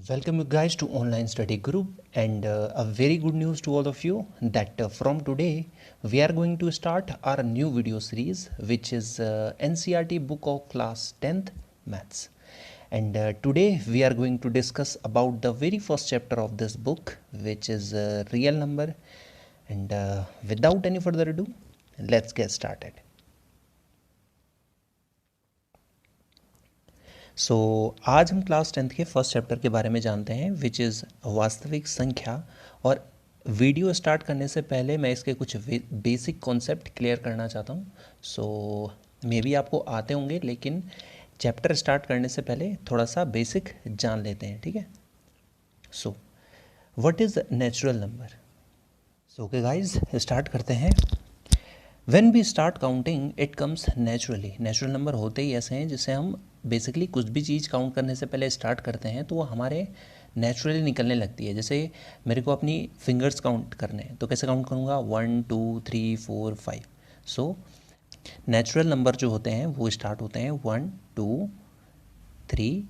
Welcome you guys to online study group and a very good news to all of you that from today we are going to start our new video series which is NCERT book of class 10th maths. And today we are going to discuss about the very first chapter of this book which is real number. And without any further ado, let's get started. सो आज हम class 10th के first chapter के बारे में जानते हैं which is वास्तविक संख्या। और वीडियो स्टार्ट करने से पहले मैं इसके कुछ बेसिक कॉन्सेप्ट क्लियर करना चाहता हूँ। सो मे बी आपको आते होंगे, लेकिन चैप्टर स्टार्ट करने से पहले थोड़ा सा बेसिक जान लेते हैं, ठीक है। So what is natural number. So okay guys, start करते हैं। When we start counting, it comes naturally. Natural number होते ही ऐसे हैं जिसे हम बेसिकली कुछ भी चीज़ काउंट करने से पहले स्टार्ट करते हैं तो वो हमारे नेचुरली निकलने लगती है। जैसे मेरे को अपनी फिंगर्स काउंट करने हैं तो कैसे काउंट करूँगा, 1 2 3 4 5। सो नेचुरल नंबर जो होते हैं वो स्टार्ट होते हैं 1 2 3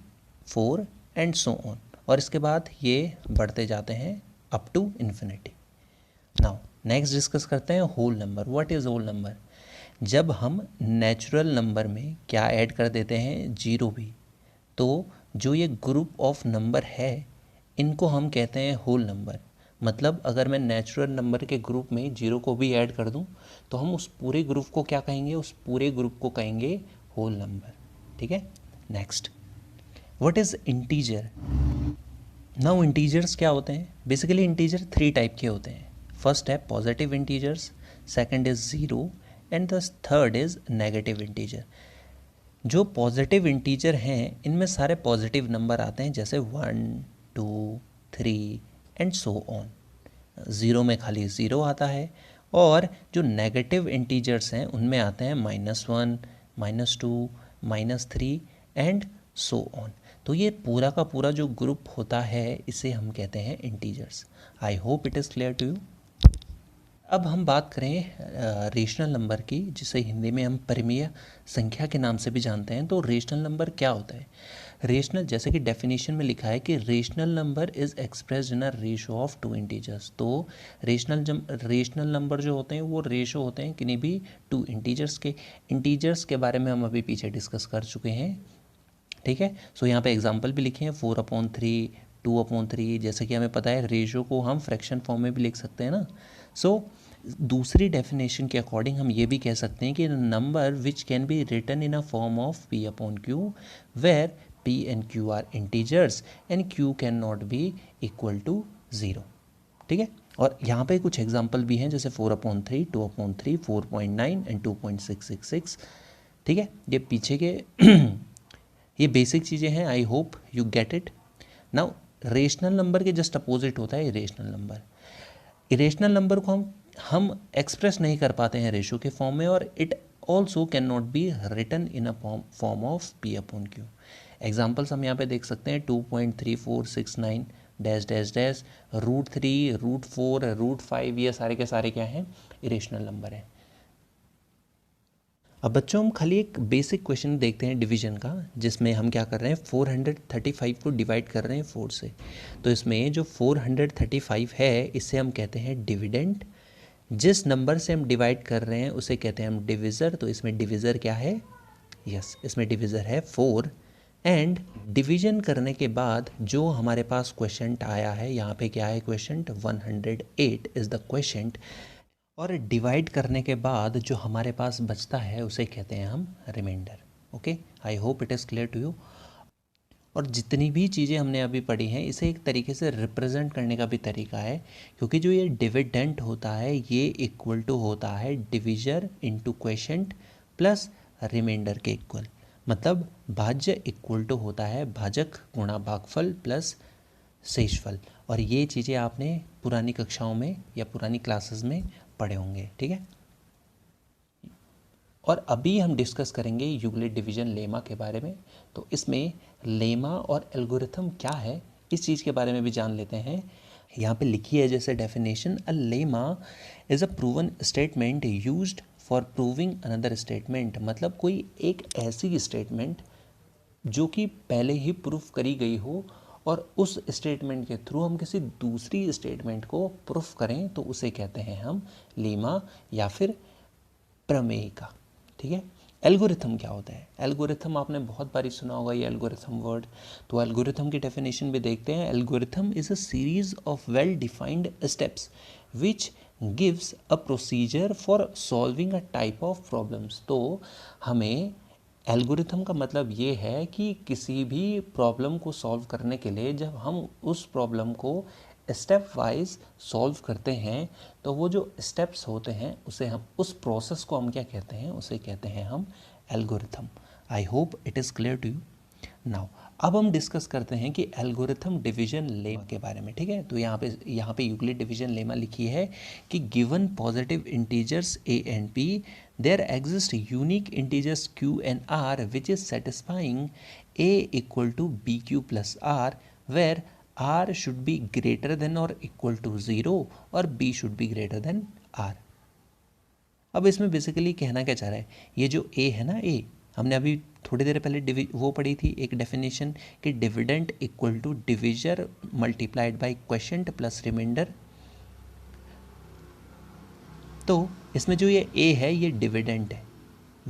4 एंड सो ऑन, और इसके बाद ये बढ़ते जाते हैं up to infinity. Now next discuss करते हैं whole number. What is whole number. जब हम नेचुरल नंबर में क्या ऐड कर देते हैं, जीरो भी, तो जो ये ग्रुप ऑफ नंबर है इनको हम कहते हैं होल नंबर। मतलब अगर मैं नेचुरल नंबर के ग्रुप में जीरो को भी ऐड कर दूं तो हम उस पूरे ग्रुप को क्या कहेंगे, उस पूरे ग्रुप को कहेंगे होल नंबर, ठीक है। Next, what is integer. Now integers क्या होते हैं। बेसिकली इंटीजर 3 टाइप के होते हैं। फर्स्ट है positive integers, second is zero and the third is negative integer. जो पॉजिटिव इंटीजर हैं इनमें सारे पॉजिटिव नंबर आते हैं, जैसे 1 2 3 एंड सो ऑन। ज़ीरो में खाली ज़ीरो आता है, और जो नेगेटिव इंटीजर्स हैं उनमें आते हैं -1 -2 -3 एंड सो ऑन। तो ये पूरा का पूरा जो ग्रुप होता है इसे हम कहते हैं integers. I hope it is clear to you. अब हम बात करें रेशनल नंबर की, जिसे हिंदी में हम परिमेय संख्या के नाम से भी जानते हैं। तो रेशनल नंबर क्या होता है। रेशनल, जैसे कि डेफिनेशन में लिखा है कि rational number is expressed in a ratio of 2 integers. तो रेशनल नंबर जो होते हैं वो रेशो होते हैं किन्हीं भी 2 इंटीजर्स के। इंटीजर्स के बारे में हम अभी पीछे डिस्कस कर चुके हैं, ठीक है। सो यहाँ पे एग्जांपल भी लिखे हैं, 4/3 2/3। जैसे कि हमें पता है रेशो को हम फ्रैक्शन फॉर्म में भी लिख सकते हैं ना। सो दूसरी डेफिनेशन के अकॉर्डिंग हम ये भी कह सकते हैं कि number which can be written in a form of P/Q where P and Q are integers and Q can not be equal to 0, ठीक है। और यहाँ पे कुछ एग्जांपल भी हैं, जैसे 4/3 2/3 4.9 एंड 2.666, ठीक है। ये पीछे के ये बेसिक चीज़ें हैं। I hope you get it. Now rational number के जस्ट अपोजिट होता है इरेशनल नंबर। इरेशनल नंबर को हम एक्सप्रेस नहीं कर पाते हैं रेशो के फॉर्म में, और it also can not be written in a form of P/Q। Examples हम यहाँ पे देख सकते हैं, 2.3469 डैश डैश डैश √3 √4 √5। ये सारे के सारे क्या हैं, इरेशनल नंबर हैं। अब बच्चों हम खाली एक बेसिक क्वेश्चन देखते हैं डिवीजन का, जिसमें हम क्या कर रहे हैं, 435 को डिवाइड कर रहे हैं 4 से। तो इसमें जो 435 है इसे हम कहते हैं डिविडेंड। जिस नंबर से हम डिवाइड कर रहे हैं उसे कहते हैं हम डिविज़र। तो इसमें डिविज़र क्या है, यस इसमें डिविज़र है 4। एंड डिवीजन करने के बाद जो हमारे पास क्वेश्चन आया है, यहाँ पे क्या है क्वेश्चन, 108 इज़ द क्वेश्चन। और डिवाइड करने के बाद जो हमारे पास बचता है उसे कहते हैं हम remainder. Okay, I hope it is clear to you. और जितनी भी चीज़ें हमने अभी पढ़ी हैं इसे एक तरीके से रिप्रेजेंट करने का भी तरीका है, क्योंकि जो ये डिविडेंड होता है ये इक्वल टू होता है divisor into quotient plus remainder के इक्वल। मतलब भाज्य इक्वल टू होता है भाजक गुणा भागफल प्लस शेषफल। और ये चीज़ें आपने पुरानी कक्षाओं में या पुरानी क्लासेस में पढ़े होंगे, ठीक है। और अभी हम डिस्कस करेंगे यूक्लिड डिवीजन लेमा के बारे में। तो इसमें लेमा और एल्गोरिथम क्या है इस चीज़ के बारे में भी जान लेते हैं। यहाँ पे लिखी है जैसे definition, a lemma is a proven statement used for proving another statement. मतलब कोई एक ऐसी स्टेटमेंट जो कि पहले ही प्रूफ करी गई हो और उस स्टेटमेंट के थ्रू हम किसी दूसरी स्टेटमेंट को प्रूफ करें तो उसे कहते हैं हम लीमा या फिर प्रमेय का। ठीक है। एल्गोरिथम क्या होता है? एल्गोरिथम आपने बहुत बारी सुना होगा ये एल्गोरिथम वर्ड। तो एल्गोरिथम की डेफिनेशन भी देखते हैं। Algorithm is a series of well defined steps which gives a procedure for solving a type of problems. तो हमें एल्गोरिथम का मतलब ये है कि किसी भी प्रॉब्लम को सॉल्व करने के लिए जब हम उस प्रॉब्लम को स्टेप वाइज सॉल्व करते हैं तो वो जो स्टेप्स होते हैं उसे हम उस प्रोसेस को हम क्या कहते हैं? उसे कहते हैं हम algorithm. I hope it is clear to you now. अब हम डिस्कस करते हैं कि एल्गोरिथम डिवीजन लेमा के बारे में। ठीक है। तो यहाँ पे यूक्लिड डिवीजन लेमा लिखी है कि given positive integers a and p there exist unique integers q and r which is satisfying a equal to b q plus r where r should be greater than और equal to 0 और b should be greater than r। अब इसमें basically कहना क्या चाह रहा है? ये जो a है ना, a हमने अभी थोड़ी देर पहले वो पढ़ी थी एक डेफिनेशन कि dividend equal to divisor multiplied by quotient plus remainder. तो इसमें जो ये a है ये डिविडेंड है,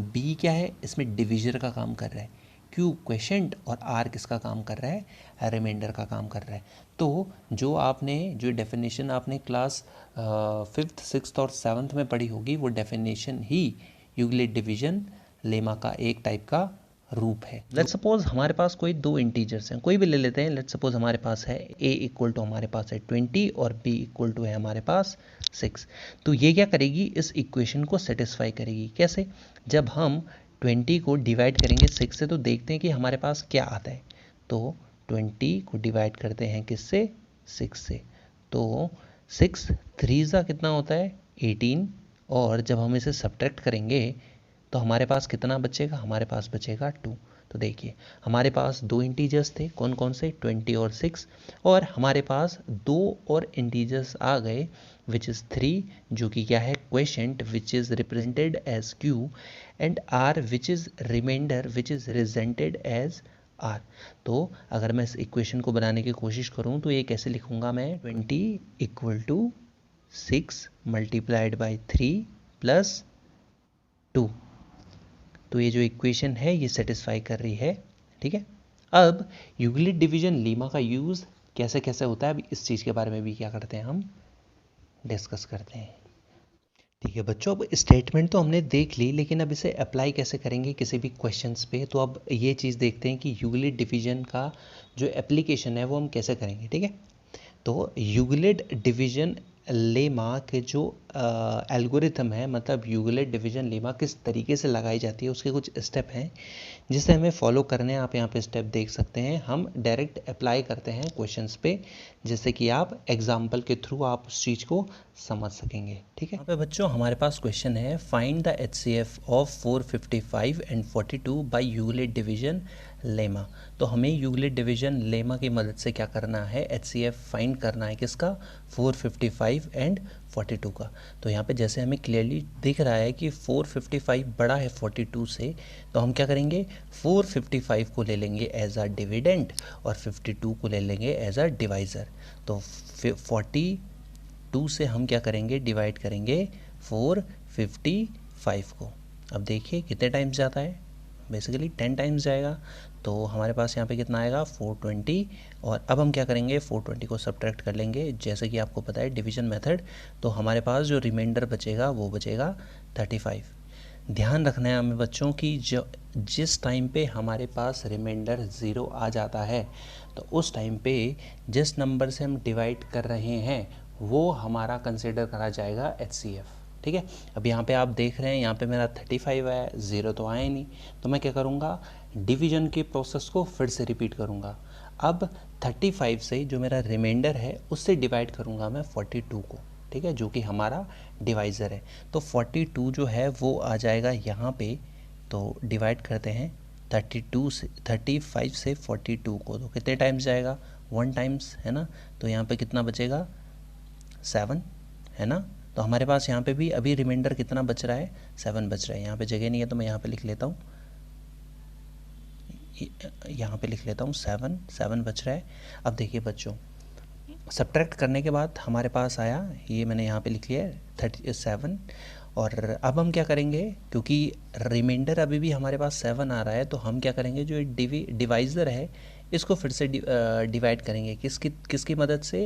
b क्या है? इसमें डिविजर का काम कर रहा है, q क्वोशिएंट और r किसका काम कर रहा है? रिमाइंडर का काम कर रहा है। तो जो डेफिनेशन आपने क्लास 5th 6th और 7th में पढ़ी होगी वो डेफिनेशन ही यूक्लिड डिवीजन लेमा का एक टाइप का रूप है। लेट्स सपोज हमारे पास कोई दो इंटीजर्स हैं, कोई भी ले लेते हैं। लेट्स सपोज हमारे पास है a इक्वल टू हमारे पास है 20 और b इक्वल टू है हमारे पास 6। तो ये क्या करेगी? इस इक्वेशन को सेटिस्फाई करेगी। कैसे? जब हम 20 को डिवाइड करेंगे 6 से तो देखते हैं कि हमारे पास क्या आता है। तो 20 को डिवाइड करते हैं किससे? 6 से। तो 6 3 कितना होता है? 18। और जब हम इसे सब्ट्रैक्ट करेंगे तो हमारे पास कितना बचेगा? हमारे पास बचेगा 2। तो देखिए हमारे पास दो इंटीजर्स थे, कौन कौन से? 20 और 6। और हमारे पास दो और इंटीजर्स आ गए विच इज़ 3, जो कि क्या है? Quotient which is represented as q and r which is remainder which is represented as r। तो अगर मैं इस इक्वेशन को बनाने की कोशिश करूं तो ये कैसे लिखूंगा मैं? 20 equal to 6 multiplied by 3 plus 2। तो ये जो इक्वेशन है ये सेटिस्फाई कर रही है। ठीक है। अब यूक्लिड डिवीजन लीमा का यूज़ कैसे कैसे होता है, अभी इस चीज़ के बारे में भी क्या करते हैं हम डिस्कस करते हैं। ठीक है बच्चों, अब स्टेटमेंट तो हमने देख ली, लेकिन अब इसे अप्लाई कैसे करेंगे किसी भी क्वेश्चंस पे। तो अब ये चीज़ देखते हैं कि यूक्लिड डिवीजन का जो एप्लीकेशन है वो हम कैसे करेंगे। ठीक है। तो यूक्लिड डिवीजन लेमा के जो एल्गोरिथम है, मतलब यूक्लिड डिवीजन लेमा किस तरीके से लगाई जाती है उसके कुछ स्टेप हैं जिसे हमें फॉलो करने हैं। आप यहाँ पे स्टेप देख सकते हैं। हम डायरेक्ट अप्लाई करते हैं क्वेश्चंस पे, जिससे कि आप एग्जाम्पल के थ्रू आप उस चीज़ को समझ सकेंगे। ठीक है। यहाँ पे बच्चों हमारे पास क्वेश्चन है, find the HCF of 455 and 42 by Euclid division lemma. तो हमें यूक्लिड डिवीजन लेमा की मदद से क्या करना है? HCF फाइंड करना है किसका? 455 एंड 42 का। तो यहाँ पे जैसे हमें क्लियरली दिख रहा है कि 455 बड़ा है 42 से, तो हम क्या करेंगे? 455 को ले लेंगे एज अ डिविडेंड और 52 को ले लेंगे एज अ डिवाइज़र। तो 42 से हम क्या करेंगे? डिवाइड करेंगे 455 को। अब देखिए कितने टाइम्स जाता है? बेसिकली 10 टाइम्स जाएगा। तो हमारे पास यहाँ पे कितना आएगा? 420। और अब हम क्या करेंगे? 420 को सब्ट्रैक्ट कर लेंगे, जैसे कि आपको पता है डिवीजन मेथड। तो हमारे पास जो रिमाइंडर बचेगा वो बचेगा 35। ध्यान रखना है हमें बच्चों की जिस टाइम पे हमारे पास रिमाइंडर 0 आ जाता है तो उस टाइम पे जिस नंबर से हम डिवाइड कर रहे हैं वो हमारा कंसिडर करा जाएगा HCF। ठीक है। अब यहाँ पे आप देख रहे हैं, यहाँ पे मेरा 35 है, 0 तो आया नहीं। तो मैं क्या करूँगा? डिवीजन के प्रोसेस को फिर से रिपीट करूँगा। अब 35 से जो मेरा रिमाइंडर है उससे डिवाइड करूँगा मैं 42 को। ठीक है, जो कि हमारा डिवाइज़र है। तो 42 जो है वो आ जाएगा यहाँ पे। तो डिवाइड करते हैं 35 से 42 को, तो कितने टाइम्स जाएगा? 1 टाइम्स, है ना। तो यहाँ पे कितना बचेगा? 7, है ना। तो हमारे पास यहाँ पे भी अभी रिमाइंडर कितना बच रहा है? 7 बच रहा है। यहाँ पे जगह नहीं है तो मैं यहाँ पे लिख लेता हूँ। यहाँ पे लिख लेता हूँ 7 बच रहा है। अब देखिए बच्चों, सब्ट्रैक्ट करने के बाद हमारे पास आया, ये मैंने यहाँ पे लिख लिया है 37। और अब हम क्या करेंगे, क्योंकि रिमाइंडर अभी भी हमारे पास 7 आ रहा है, तो हम क्या करेंगे, जो डिवाइज़र है इसको फिर से डिवाइड करेंगे। किसकी मदद से?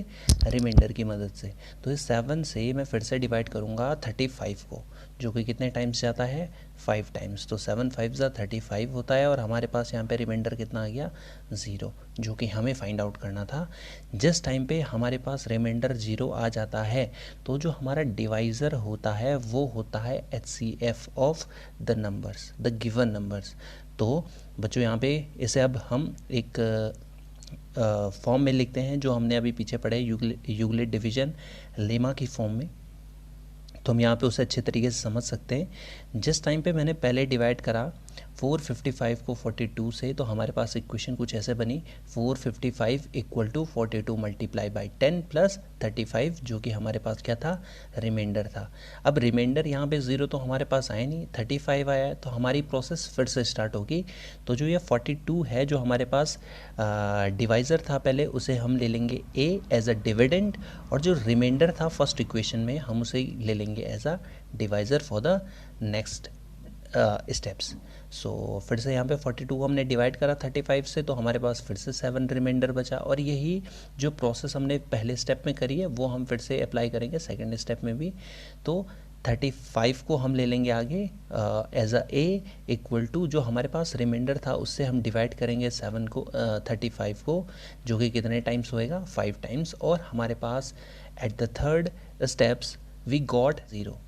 रिमाइंडर की मदद से। तो इस 7 से मैं फिर से डिवाइड करूँगा 35 को, जो कि कितने टाइम्स जाता है? 5 टाइम्स। तो 7 5 ज़ा 35 होता है, और हमारे पास यहाँ पे रिमाइंडर कितना आ गया? 0, जो कि हमें फाइंड आउट करना था। जिस टाइम पे हमारे पास रिमाइंडर 0 आ जाता है, तो जो हमारा डिवाइज़र होता है वो होता है HCF of the numbers, the given numbers. तो बच्चों यहाँ पे इसे अब हम एक फॉर्म में लिखते हैं, जो हमने अभी पीछे पढ़े, यूक्लिड डिवीजन लेमा की फॉर्म में। तो हम यहाँ पे उसे अच्छे तरीके से समझ सकते हैं। जिस टाइम पे मैंने पहले डिवाइड करा 455 को 42 से, तो हमारे पास इक्वेशन कुछ ऐसे बनी, 455 equal to 42 multiply by 10 plus 35, जो कि हमारे पास क्या था? रिमाइंडर था। अब रिमाइंडर यहाँ पे 0 तो हमारे पास आया नहीं, 35 आया है, तो हमारी प्रोसेस फिर से स्टार्ट होगी। तो जो ये 42 है, जो हमारे पास डिवाइज़र था पहले, उसे हम ले लेंगे ए एज अ डिविडेंड, और जो रिमाइंडर था फर्स्ट इक्वेशन में, हम उसे ले लेंगे as a divisor for the next steps. So फिर से यहाँ पे 42 को हमने डिवाइड करा 35 से, तो हमारे पास फिर से 7 रिमाइंडर बचा। और यही जो प्रोसेस हमने पहले स्टेप में करी है, वो हम फिर से अप्लाई करेंगे सेकंड स्टेप में भी। तो 35 को हम ले लेंगे आगे as a a equal to, जो हमारे पास रिमाइंडर था उससे हम डिवाइड करेंगे 7 को 35 को, जो कि कितने टाइम्स होएगा? 5 टाइम्स। और हमारे पास at the third steps we got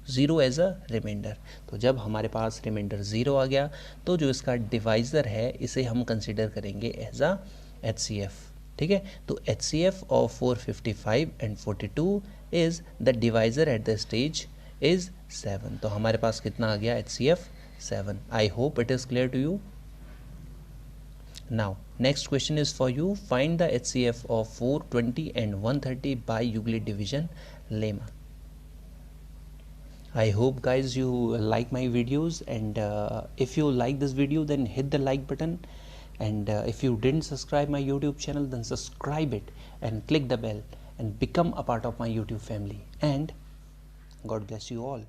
0 as a reminder. तो जब हमारे पास रिमाइंडर 0 आ गया, तो जो इसका डिवाइज़र है इसे हम कंसिडर करेंगे एज अ HCF। ठीक है, तो HCF of 455 and 42 is the divisor at the stage is 7। तो हमारे पास कितना आ गया? HCF 7। I hope it is clear to you. Now, next question is for you. Find the HCF of 420 and 130 by Euclid division lemma. I hope guys you like my videos, and if you like this video, then hit the like button, and if you didn't subscribe my YouTube channel, then subscribe it and click the bell and become a part of my YouTube family. And God bless you all.